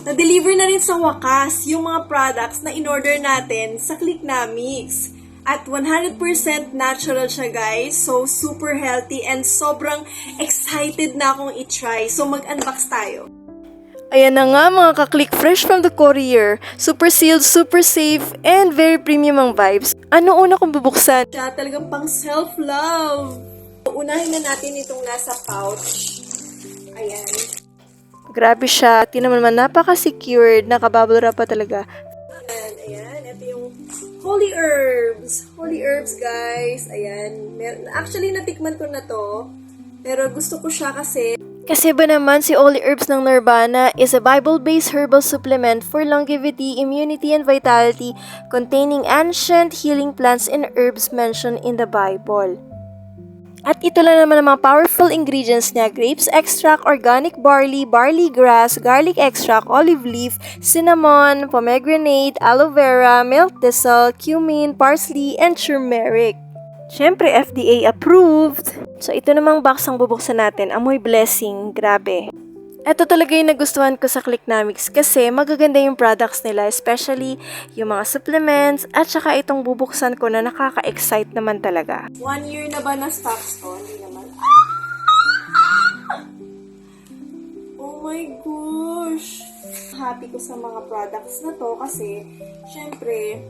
Na-deliver na rin sa wakas yung mga products na in-order natin sa Clicknomics. At 100% natural siya, guys. So, super healthy and sobrang excited na akong i-try. So, mag-unbox tayo. Ayan na nga mga ka-click, fresh from the courier. Super sealed, super safe, and very premium ang vibes. Ano una kong bubuksan? Siya talagang pang self-love. Unahin na natin itong nasa pouch. Ayan. Grabe siya. Tingnan mo naman, napaka-secured. Nakabubble wrap pa talaga. Ayan. Ito yung Holy Herbs. Holy Herbs, guys. Ayan. Actually, natikman ko na to. Pero gusto ko siya kasi ba naman si Holy Herbs ng Nirvana is a Bible-based herbal supplement for longevity, immunity, and vitality containing ancient healing plants and herbs mentioned in the Bible. At ito lang naman ang mga powerful ingredients niya: grapes extract, organic barley, barley grass, garlic extract, olive leaf, cinnamon, pomegranate, aloe vera, milk thistle, cumin, parsley, and turmeric. Siyempre, FDA approved. So, ito namang box ang bubuksan natin. Amoy blessing. Grabe. Ito talaga yung nagustuhan ko sa Clicknomics kasi magaganda yung products nila, especially yung mga supplements at saka itong bubuksan ko na nakaka-excite naman talaga. 1 year na ba na stocks to? Hindi naman. Oh my gosh! Happy ko sa mga products na to kasi syempre,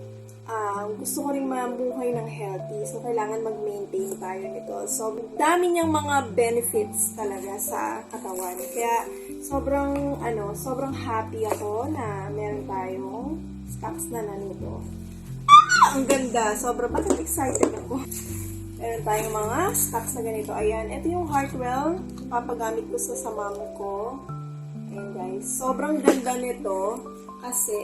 gusto ko rin mabuhay ng healthy. So, kailangan mag-maintain tayo nito. So, dami niyang mga benefits talaga sa katawan. Kaya, sobrang happy ako na meron tayong stocks na nito. Ang ganda. Bakit excited ako? Meron tayong mga stocks na ganito. Ayan. Ito yung Heartwell. Papagamit ko sa mom ko. Ayan, guys. Sobrang ganda nito kasi,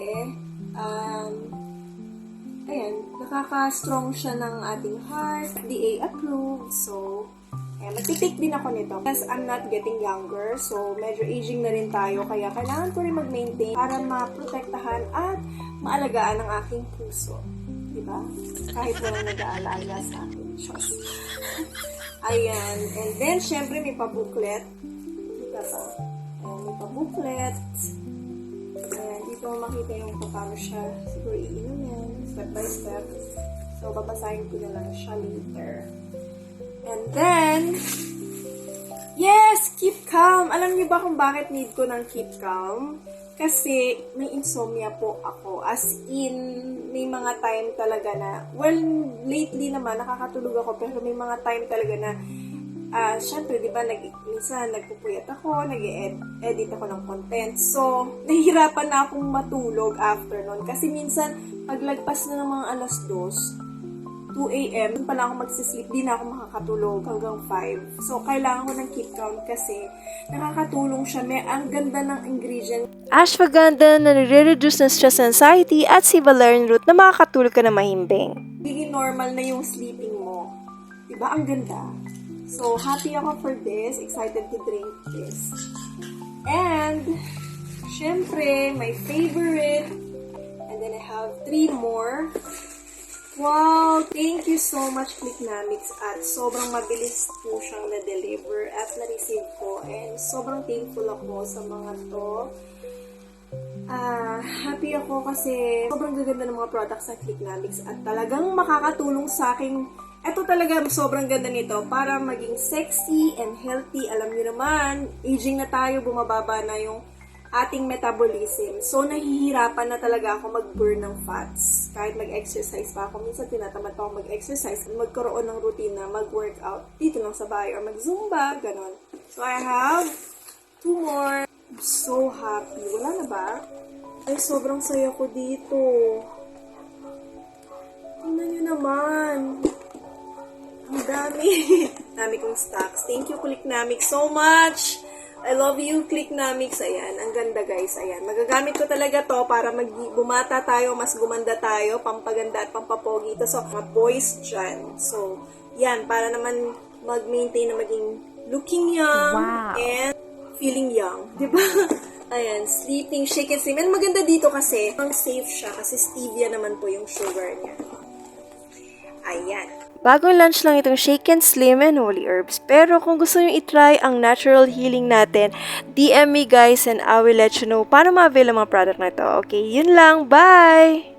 ayan, nakaka-strong siya ng ating heart. FDA approved. So, ayan, magtitake din ako nito. Because I'm not getting younger. So, medyo aging na rin tayo. Kaya kailangan ko rin mag-maintain para maprotektahan at maalagaan ang aking puso. Diba? Kahit walang nag-aalaga sa akin. Ayan. And then, syempre, may pa-booklet. Diba ba? Ayan, may pa-booklet. Ayan, dito makita yung paano siya siguro iinumin. Step by step. So, babasahin ko na lang siya later. And then, yes! Keep calm! Alam niyo ba kung bakit need ko ng keep calm? Kasi, may insomnia po ako. As in, may mga time talaga na, well, lately naman, nakakatulog ako, pero may mga time talaga na, syempre, di ba, minsan nagpupuyat ako, nag-edit ako ng content. So, nahihirapan na akong matulog after nun. Kasi minsan, paglagpas na ng mga alas 2 a.m., dun pala ako magsisleep, di na ako makakatulog hanggang 5. So, kailangan ko ng keep calm kasi nakakatulong siya. Ang ganda ng ingredient. Ashwagandha na nire-reduce ng stress and anxiety at si valerian root na makakatulog ka na mahimbing. Hindi normal na yung sleeping mo. Diba? Ang ganda. So, happy ako for this. Excited to drink this. And, syempre, my favorite. And then I have 3 more. Wow! Thank you so much, Clicknomics. At sobrang mabilis po siyang na-deliver at na-receive ko. And sobrang thankful ako sa mga to. Happy ako kasi sobrang gaganda ng mga products ng Clicknomics at talagang makakatulong sa akin. Ito talaga, sobrang ganda nito para maging sexy and healthy. Alam niyo naman, aging na tayo, bumababa na yung ating metabolism. So, nahihirapan na talaga ako mag-burn ng fats. Kahit mag-exercise pa ako. Minsan, tinatamad pa ako mag-exercise. Magkaroon ng routine na mag-workout dito lang sa bahay or mag-zumba, ganon. So, I have 2 more. I'm so happy. Wala na ba? Ay, sobrang saya ko dito. Tingnan nyo naman. Ang dami. Dami kong stocks. Thank you, Clicknomics, so much. I love you, Clicknomics. Ayan, ang ganda guys. Ayan, magagamit ko talaga to para bumata tayo, mas gumanda tayo, pampaganda at pampapogi ito. So, mga boys dyan. So, yan, para naman mag-maintain na maging looking young and feeling young. Diba? Ayan, sleeping, shake and sleep. And maganda dito kasi, ang safe siya kasi stevia naman po yung sugar niya. Ayan. Bagong launch lang itong Shake and Slim and Holy Herbs. Pero kung gusto nyo itry ang natural healing natin, DM me guys and I will let you know paano ma-avail ang mga product na ito. Okay, yun lang. Bye!